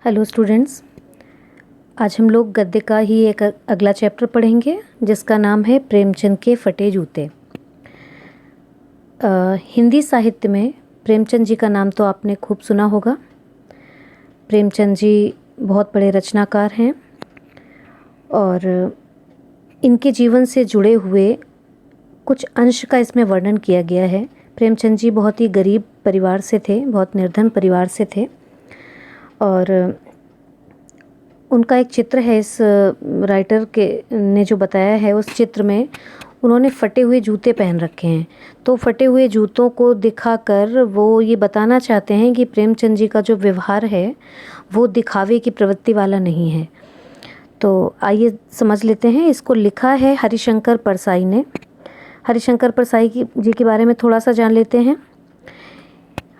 Hello students, आज हम लोग गद्य का ही एक अगला चैप्टर पढ़ेंगे जिसका नाम है प्रेमचंद के फटे जूते। हिंदी साहित्य में प्रेमचंद जी का नाम तो आपने खूब सुना होगा। प्रेमचंद जी बहुत बड़े रचनाकार हैं और इनके जीवन से जुड़े हुए कुछ अंश का इसमें वर्णन किया गया है। प्रेमचंद जी बहुत ही गरीब परिवार से थे, बहुत निर्धन परिवार से थे और उनका एक चित्र है, इस राइटर के ने जो बताया है उस चित्र में उन्होंने फटे हुए जूते पहन रखे हैं। तो फटे हुए जूतों को दिखाकर वो ये बताना चाहते हैं कि प्रेमचंद जी का जो व्यवहार है वो दिखावे की प्रवृत्ति वाला नहीं है। तो आइए समझ लेते हैं। इसको लिखा है हरिशंकर परसाई ने। हरिशंकर परसाई जी के बारे में थोड़ा सा जान लेते हैं।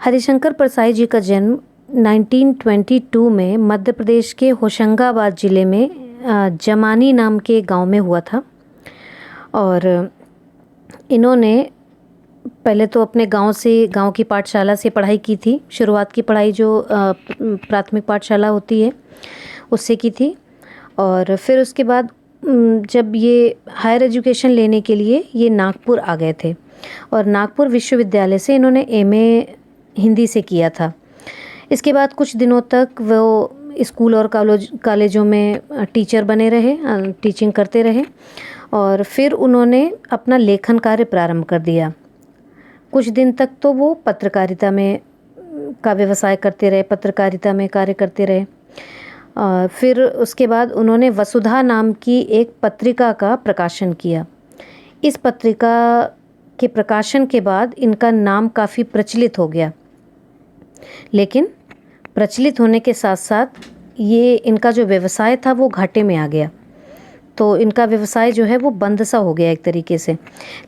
हरिशंकर परसाई जी का जन्म 1922 में मध्य प्रदेश के होशंगाबाद ज़िले में जमानी नाम के गांव में हुआ था और इन्होंने पहले तो अपने गांव की पाठशाला से पढ़ाई की थी। शुरुआत की पढ़ाई जो प्राथमिक पाठशाला होती है उससे की थी और फिर उसके बाद जब ये हायर एजुकेशन लेने के लिए ये नागपुर आ गए थे और नागपुर विश्वविद्यालय से इन्होंने एमए हिंदी से किया था। इसके बाद कुछ दिनों तक वो स्कूल और कॉलेजों में टीचर बने रहे, टीचिंग करते रहे और फिर उन्होंने अपना लेखन कार्य प्रारंभ कर दिया। कुछ दिन तक तो वो पत्रकारिता में का व्यवसाय करते रहे, पत्रकारिता में कार्य करते रहे। फिर उसके बाद उन्होंने वसुधा नाम की एक पत्रिका का प्रकाशन किया। इस पत्रिका के प्रकाशन के बाद इनका नाम काफ़ी प्रचलित हो गया, लेकिन प्रचलित होने के साथ साथ ये इनका जो व्यवसाय था वो घाटे में आ गया। तो इनका व्यवसाय जो है वो बंद सा हो गया एक तरीके से।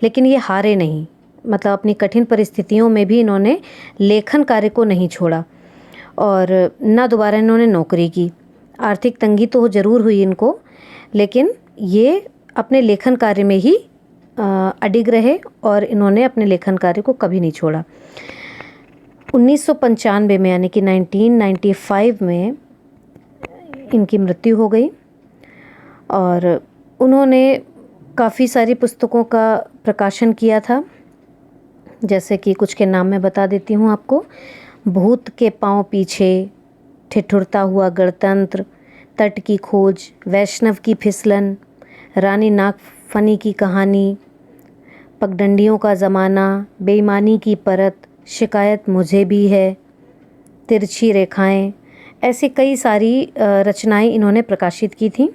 लेकिन ये हारे नहीं, मतलब अपनी कठिन परिस्थितियों में भी इन्होंने लेखन कार्य को नहीं छोड़ा और ना दोबारा इन्होंने नौकरी की। आर्थिक तंगी तो ज़रूर हुई इनको, लेकिन ये अपने लेखन कार्य में ही अडिग रहे और इन्होंने अपने लेखन कार्य को कभी नहीं छोड़ा। 1995 में यानी कि 1995 में इनकी मृत्यु हो गई और उन्होंने काफ़ी सारी पुस्तकों का प्रकाशन किया था, जैसे कि कुछ के नाम मैं बता देती हूँ आपको। भूत के पांव पीछे, ठिठुरता हुआ गणतंत्र, तट की खोज, वैष्णव की फिसलन, रानी नागफनी की कहानी, पगडंडियों का ज़माना, बेईमानी की परत, शिकायत मुझे भी है, तिरछी रेखाएं, ऐसे कई सारी रचनाएं इन्होंने प्रकाशित की थी।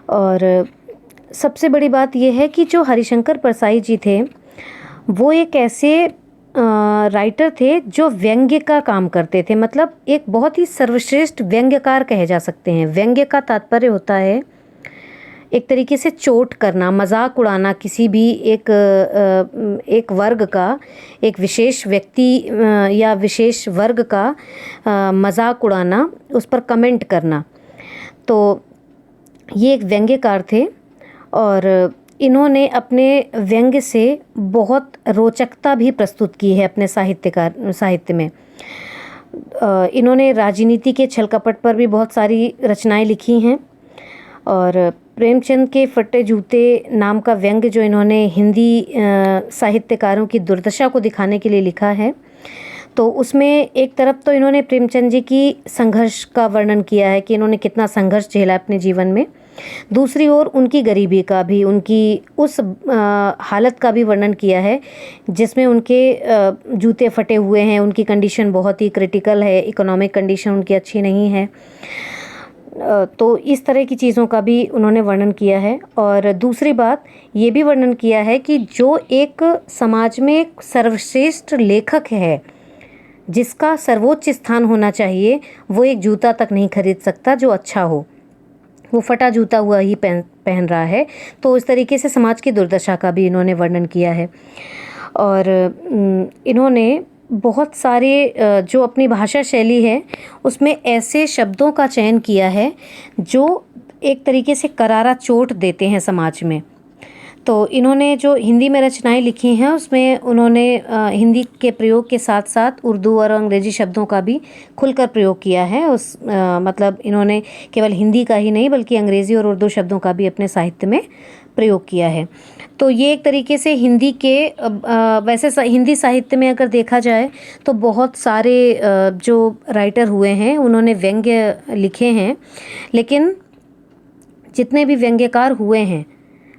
और सबसे बड़ी बात यह है कि जो हरिशंकर परसाई जी थे वो एक ऐसे राइटर थे जो व्यंग्य का काम करते थे। मतलब एक बहुत ही सर्वश्रेष्ठ व्यंग्यकार कहे जा सकते हैं। व्यंग्य का तात्पर्य होता है एक तरीके से चोट करना, मजाक उड़ाना, किसी भी एक वर्ग का, एक विशेष व्यक्ति या विशेष वर्ग का मजाक उड़ाना, उस पर कमेंट करना। तो ये एक व्यंग्यकार थे और इन्होंने अपने व्यंग्य से बहुत रोचकता भी प्रस्तुत की है अपने साहित्य में। इन्होंने राजनीति के छल कपट पर भी बहुत सारी रचनाएं लिखी हैं और प्रेमचंद के फटे जूते नाम का व्यंग्य जो इन्होंने हिंदी साहित्यकारों की दुर्दशा को दिखाने के लिए लिखा है, तो उसमें एक तरफ तो इन्होंने प्रेमचंद जी की संघर्ष का वर्णन किया है कि इन्होंने कितना संघर्ष झेला अपने जीवन में। दूसरी ओर उनकी गरीबी का भी, उनकी उस हालत का भी वर्णन किया है जिसमें उनके जूते फटे हुए हैं, उनकी कंडीशन बहुत ही क्रिटिकल है, इकोनॉमिक कंडीशन उनकी अच्छी नहीं है। तो इस तरह की चीज़ों का भी उन्होंने वर्णन किया है। और दूसरी बात ये भी वर्णन किया है कि जो एक समाज में एक सर्वश्रेष्ठ लेखक है जिसका सर्वोच्च स्थान होना चाहिए, वो एक जूता तक नहीं खरीद सकता जो अच्छा हो, वो फटा जूता हुआ ही पहन रहा है। तो इस तरीके से समाज की दुर्दशा का भी इन्होंने वर्णन किया है। और इन्होंने बहुत सारे जो अपनी भाषा शैली है उसमें ऐसे शब्दों का चयन किया है जो एक तरीके से करारा चोट देते हैं समाज में। तो इन्होंने जो हिंदी में रचनाएं लिखी हैं उसमें उन्होंने हिंदी के प्रयोग के साथ साथ उर्दू और अंग्रेजी शब्दों का भी खुलकर प्रयोग किया है। मतलब इन्होंने केवल हिंदी का ही नहीं बल्कि अंग्रेज़ी और उर्दू शब्दों का भी अपने साहित्य में प्रयोग किया है। तो ये एक तरीके से हिंदी के वैसे हिंदी साहित्य में अगर देखा जाए तो बहुत सारे जो राइटर हुए हैं उन्होंने व्यंग्य लिखे हैं, लेकिन जितने भी व्यंग्यकार हुए हैं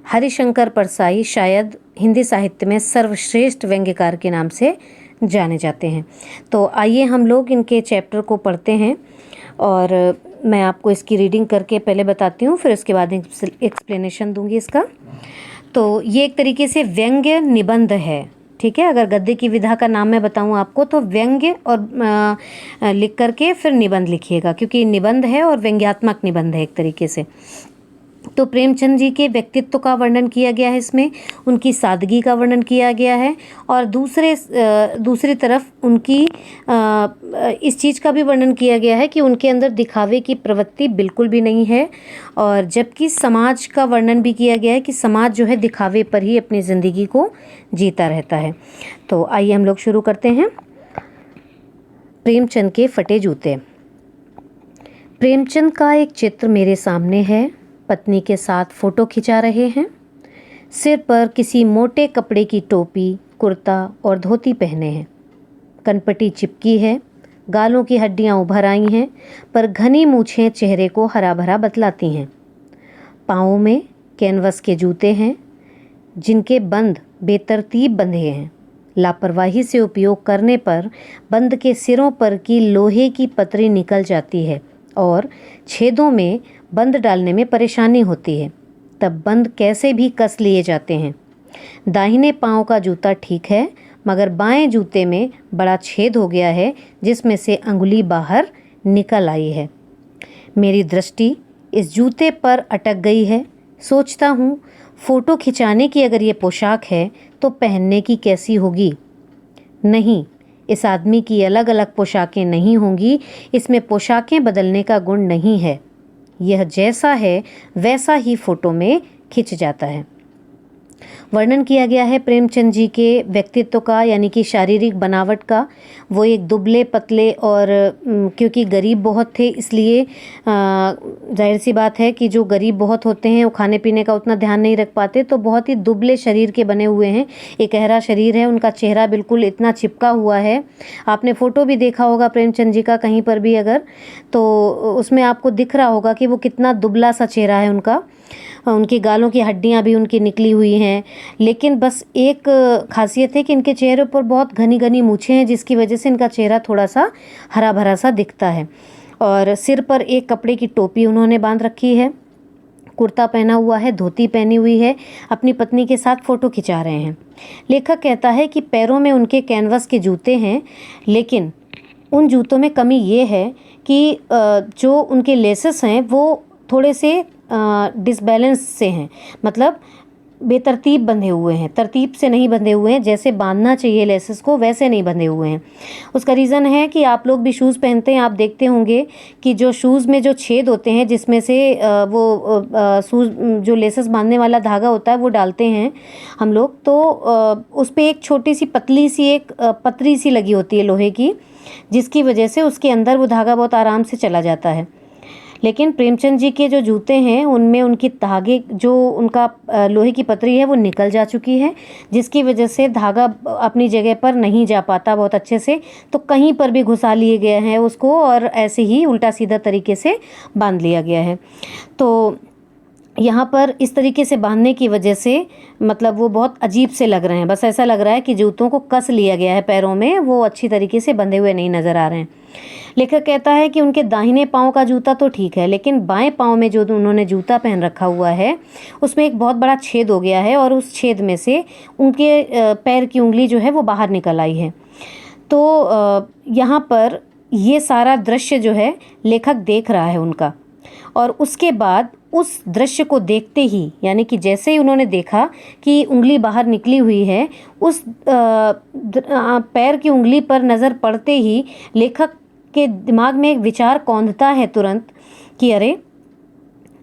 हरिशंकर परसाई शायद हिंदी साहित्य में सर्वश्रेष्ठ व्यंग्यकार के नाम से जाने जाते हैं। तो आइए हम लोग इनके चैप्टर को पढ़ते हैं और मैं आपको इसकी रीडिंग करके पहले बताती हूँ, फिर उसके बाद एक्सप्लेनेशन दूंगी इसका। तो ये एक तरीके से व्यंग्य निबंध है, ठीक है। अगर गद्य की विधा का नाम मैं बताऊं आपको तो व्यंग्य और लिख करके फिर निबंध लिखिएगा, क्योंकि निबंध है और व्यंग्यात्मक निबंध है एक तरीके से। तो प्रेमचंद जी के व्यक्तित्व का वर्णन किया गया है इसमें, उनकी सादगी का वर्णन किया गया है और दूसरी तरफ उनकी इस चीज़ का भी वर्णन किया गया है कि उनके अंदर दिखावे की प्रवृत्ति बिल्कुल भी नहीं है, और जबकि समाज का वर्णन भी किया गया है कि समाज जो है दिखावे पर ही अपनी ज़िंदगी को जीता रहता है। तो आइए हम लोग शुरू करते हैं। प्रेमचंद के फटे जूते। प्रेमचंद का एक चित्र मेरे सामने है। पत्नी के साथ फ़ोटो खिंचा रहे हैं। सिर पर किसी मोटे कपड़े की टोपी, कुर्ता और धोती पहने हैं। कनपटी चिपकी है, गालों की हड्डियां उभर आई हैं, पर घनी मूछें चेहरे को हरा भरा बतलाती हैं। पाँवों में कैनवस के जूते हैं जिनके बंद बेतरतीब बंधे हैं। लापरवाही से उपयोग करने पर बंद के सिरों पर की लोहे की पतरी निकल जाती है और छेदों में बंद डालने में परेशानी होती है। तब बंद कैसे भी कस लिए जाते हैं। दाहिने पांव का जूता ठीक है, मगर बाएं जूते में बड़ा छेद हो गया है जिसमें से अंगुली बाहर निकल आई है। मेरी दृष्टि इस जूते पर अटक गई है। सोचता हूँ फ़ोटो खिंचाने की अगर ये पोशाक है तो पहनने की कैसी होगी। नहीं, इस आदमी की अलग अलग पोशाकें नहीं होंगी। इसमें पोशाकें बदलने का गुण नहीं है। यह जैसा है वैसा ही फोटो में खिंच जाता है। वर्णन किया गया है प्रेमचंद जी के व्यक्तित्व का, यानी कि शारीरिक बनावट का। वो एक दुबले पतले और क्योंकि गरीब बहुत थे इसलिए जाहिर सी बात है कि जो गरीब बहुत होते हैं वो खाने पीने का उतना ध्यान नहीं रख पाते, तो बहुत ही दुबले शरीर के बने हुए हैं। एक गहरा शरीर है, उनका चेहरा बिल्कुल इतना चिपका हुआ है। आपने फ़ोटो भी देखा होगा प्रेमचंद जी का कहीं पर भी अगर, तो उसमें आपको दिख रहा होगा कि वो कितना दुबला सा चेहरा है उनका। उनकी गालों की हड्डियां भी उनकी निकली हुई हैं, लेकिन बस एक खासियत है कि इनके चेहरे पर बहुत घनी घनी मूछें हैं जिसकी वजह से इनका चेहरा थोड़ा सा हरा भरा सा दिखता है। और सिर पर एक कपड़े की टोपी उन्होंने बांध रखी है, कुर्ता पहना हुआ है, धोती पहनी हुई है, अपनी पत्नी के साथ फ़ोटो खिंचा रहे हैं। लेखक कहता है कि पैरों में उनके कैनवस के जूते हैं, लेकिन उन जूतों में कमी ये है कि जो उनके लेसेस हैं वो थोड़े से डिसबैलेंस से हैं, मतलब बेतरतीब बंधे हुए हैं, तरतीब से नहीं बंधे हुए हैं। जैसे बांधना चाहिए लेसेस को वैसे नहीं बंधे हुए हैं। उसका रीज़न है कि आप लोग भी शूज़ पहनते हैं, आप देखते होंगे कि जो शूज़ में जो छेद होते हैं जिसमें से वो शूज़ जो लेसेस बांधने वाला धागा होता है वो डालते हैं हम लोग, तो उस पर एक छोटी सी पतली सी एक पतरी सी लगी होती है लोहे की, जिसकी वजह से उसके अंदर वो धागा बहुत आराम से चला जाता है। लेकिन प्रेमचंद जी के जो जूते हैं उनमें उनकी धागे जो उनका लोहे की पतरी है वो निकल जा चुकी है, जिसकी वजह से धागा अपनी जगह पर नहीं जा पाता बहुत अच्छे से, तो कहीं पर भी घुसा लिए गए हैं उसको और ऐसे ही उल्टा सीधा तरीके से बांध लिया गया है। तो यहाँ पर इस तरीके से बांधने की वजह से मतलब वो बहुत अजीब से लग रहे हैं। बस ऐसा लग रहा है कि जूतों को कस लिया गया है पैरों में, वो अच्छी तरीके से बंधे हुए नहीं नज़र आ रहे हैं। लेखक कहता है कि उनके दाहिने पाँव का जूता तो ठीक है, लेकिन बाएं पाँव में जो उन्होंने जूता पहन रखा हुआ है उसमें एक बहुत बड़ा छेद हो गया है और उस छेद में से उनके पैर की उंगली जो है वो बाहर निकल आई है। तो यहाँ पर ये सारा दृश्य जो है लेखक देख रहा है उनका, और उसके बाद उस दृश्य को देखते ही, यानी कि जैसे ही उन्होंने देखा कि उंगली बाहर निकली हुई है, उस पैर की उंगली पर नज़र पड़ते ही लेखक के दिमाग में एक विचार कौंधता है तुरंत कि अरे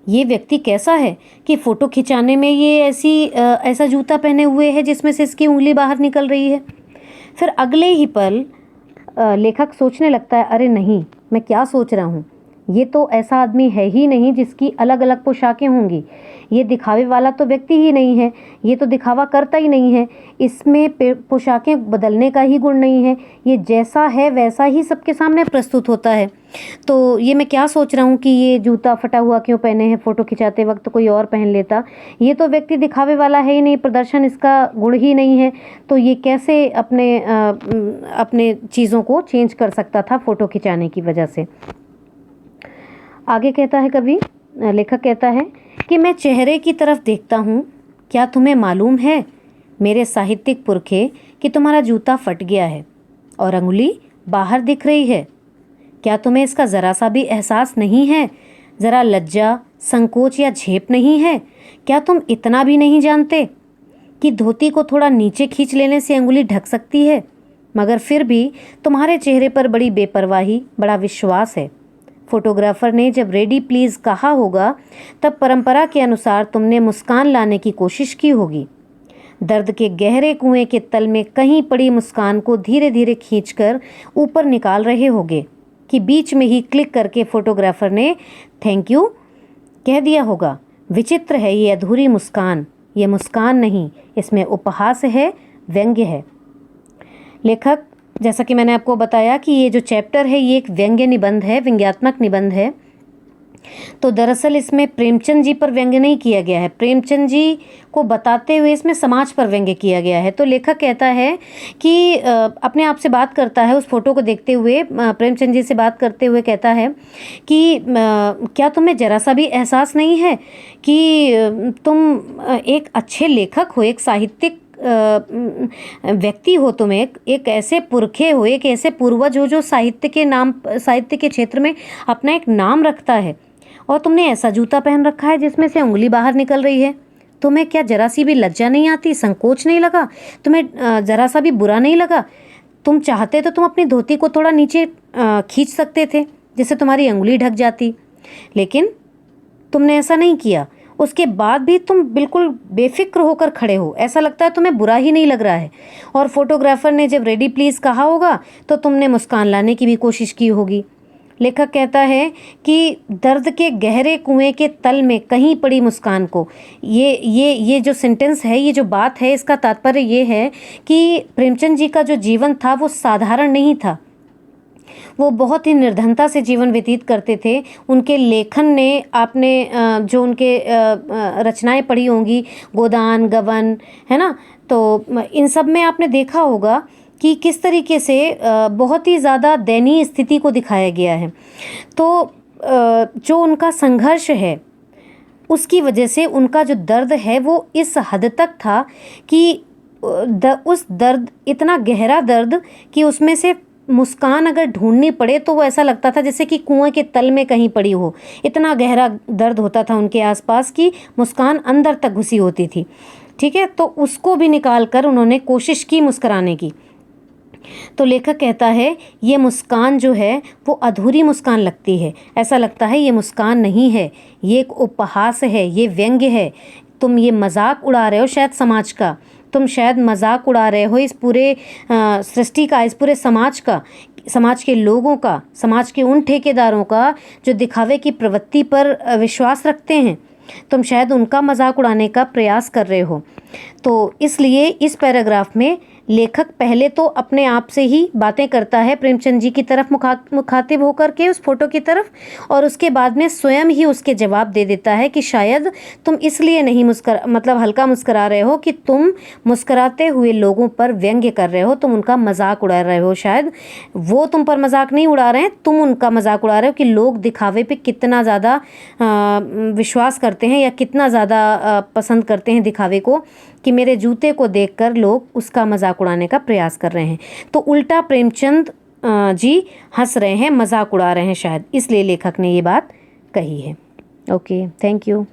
ये व्यक्ति कैसा है कि फ़ोटो खिंचाने में ये ऐसा जूता पहने हुए है जिसमें से इसकी उंगली बाहर निकल रही है। फिर अगले ही पल लेखक सोचने लगता है, अरे नहीं, मैं क्या सोच रहा हूँ, ये तो ऐसा आदमी है ही नहीं जिसकी अलग अलग पोशाकें होंगी। ये दिखावे वाला तो व्यक्ति ही नहीं है, ये तो दिखावा करता ही नहीं है, इसमें पोशाकें बदलने का ही गुण नहीं है, ये जैसा है वैसा ही सबके सामने प्रस्तुत होता है। तो ये मैं क्या सोच रहा हूँ कि ये जूता फटा हुआ क्यों पहने हैं, फ़ोटो खिंचाते वक्त कोई और पहन लेता। ये तो व्यक्ति दिखावे वाला है ही नहीं, प्रदर्शन इसका गुण ही नहीं है, तो ये कैसे अपने चीज़ों को चेंज कर सकता था फ़ोटो खिंचाने की वजह से। आगे कहता है कवि, लेखक कहता है कि मैं चेहरे की तरफ देखता हूँ, क्या तुम्हें मालूम है मेरे साहित्यिक पुरखे कि तुम्हारा जूता फट गया है और अंगुली बाहर दिख रही है। क्या तुम्हें इसका ज़रा सा भी एहसास नहीं है, ज़रा लज्जा, संकोच या झेप नहीं है? क्या तुम इतना भी नहीं जानते कि धोती को थोड़ा नीचे खींच लेने से अंगुली ढक सकती है? मगर फिर भी तुम्हारे चेहरे पर बड़ी बेपरवाही, बड़ा विश्वास है। फोटोग्राफर ने जब रेडी प्लीज़ कहा होगा तब परंपरा के अनुसार तुमने मुस्कान लाने की कोशिश की होगी। दर्द के गहरे कुएं के तल में कहीं पड़ी मुस्कान को धीरे धीरे खींचकर ऊपर निकाल रहे होगे कि बीच में ही क्लिक करके फोटोग्राफर ने थैंक यू कह दिया होगा। विचित्र है ये अधूरी मुस्कान, ये मुस्कान नहीं, इसमें उपहास है, व्यंग्य है। लेखक, जैसा कि मैंने आपको बताया कि ये जो चैप्टर है ये एक व्यंग्य निबंध है, व्यंग्यात्मक निबंध है। तो दरअसल इसमें प्रेमचंद जी पर व्यंग्य नहीं किया गया है, प्रेमचंद जी को बताते हुए इसमें समाज पर व्यंग्य किया गया है। तो लेखक कहता है कि अपने आप से बात करता है, उस फोटो को देखते हुए प्रेमचंद जी से बात करते हुए कहता है कि क्या तुम्हें जरा सा भी एहसास नहीं है कि तुम एक अच्छे लेखक हो, एक साहित्यिक व्यक्ति हो, तुम एक ऐसे पुरखे हो, एक ऐसे पूर्वज हो जो साहित्य के क्षेत्र में अपना एक नाम रखता है, और तुमने ऐसा जूता पहन रखा है जिसमें से उंगली बाहर निकल रही है। तुम्हें क्या जरा सी भी लज्जा नहीं आती, संकोच नहीं लगा, तुम्हें जरा सा भी बुरा नहीं लगा? तुम चाहते तो तुम अपनी धोती को थोड़ा नीचे खींच सकते थे जिससे तुम्हारी उंगली ढक जाती, लेकिन तुमने ऐसा नहीं किया। उसके बाद भी तुम बिल्कुल बेफिक्र होकर खड़े हो, ऐसा लगता है तुम्हें बुरा ही नहीं लग रहा है। और फोटोग्राफर ने जब रेडी प्लीज़ कहा होगा तो तुमने मुस्कान लाने की भी कोशिश की होगी। लेखक कहता है कि दर्द के गहरे कुएं के तल में कहीं पड़ी मुस्कान को, ये जो सेंटेंस है, ये जो बात है, इसका तात्पर्य ये है कि प्रेमचंद जी का जो जीवन था वो साधारण नहीं था। वो बहुत ही निर्धनता से जीवन व्यतीत करते थे। उनके लेखन ने, आपने जो उनके रचनाएं पढ़ी होंगी, गोदान, गबन, है ना, तो इन सब में आपने देखा होगा कि किस तरीके से बहुत ही ज़्यादा दयनीय स्थिति को दिखाया गया है। तो जो उनका संघर्ष है उसकी वजह से उनका जो दर्द है वो इस हद तक था कि उस दर्द, इतना गहरा दर्द कि उसमें से मुस्कान अगर ढूंढनी पड़े तो वो ऐसा लगता था जैसे कि कुएं के तल में कहीं पड़ी हो। इतना गहरा दर्द होता था उनके आसपास कि मुस्कान अंदर तक घुसी होती थी। ठीक है, तो उसको भी निकाल कर उन्होंने कोशिश की मुस्कुराने की। तो लेखक कहता है ये मुस्कान जो है वो अधूरी मुस्कान लगती है, ऐसा लगता है ये मुस्कान नहीं है, ये एक उपहास है, ये व्यंग्य है। तुम ये मजाक उड़ा रहे हो शायद समाज का, तुम शायद मजाक उड़ा रहे हो इस पूरे सृष्टि का, इस पूरे समाज का, समाज के लोगों का, समाज के उन ठेकेदारों का जो दिखावे की प्रवृत्ति पर विश्वास रखते हैं। तुम शायद उनका मजाक उड़ाने का प्रयास कर रहे हो। तो इसलिए इस पैराग्राफ में लेखक पहले तो अपने आप से ही बातें करता है प्रेमचंद जी की तरफ मुखातिब होकर के उस फोटो की तरफ, और उसके बाद में स्वयं ही उसके जवाब दे देता है कि शायद तुम इसलिए नहीं हल्का मुस्करा रहे हो कि तुम मुस्कराते हुए लोगों पर व्यंग्य कर रहे हो, तुम उनका मजाक उड़ा रहे हो। शायद वो तुम पर मजाक नहीं उड़ा रहे हैं, तुम उनका मजाक उड़ा रहे हो कि लोग दिखावे पे कितना ज़्यादा विश्वास करते हैं या कितना ज़्यादा पसंद करते हैं दिखावे को, कि मेरे जूते को देखकर लोग उसका मजाक उड़ाने का प्रयास कर रहे हैं। तो उल्टा प्रेमचंद जी हंस रहे हैं, मजाक उड़ा रहे हैं शायद, इसलिए लेखक ने ये बात कही है। Okay, thank you.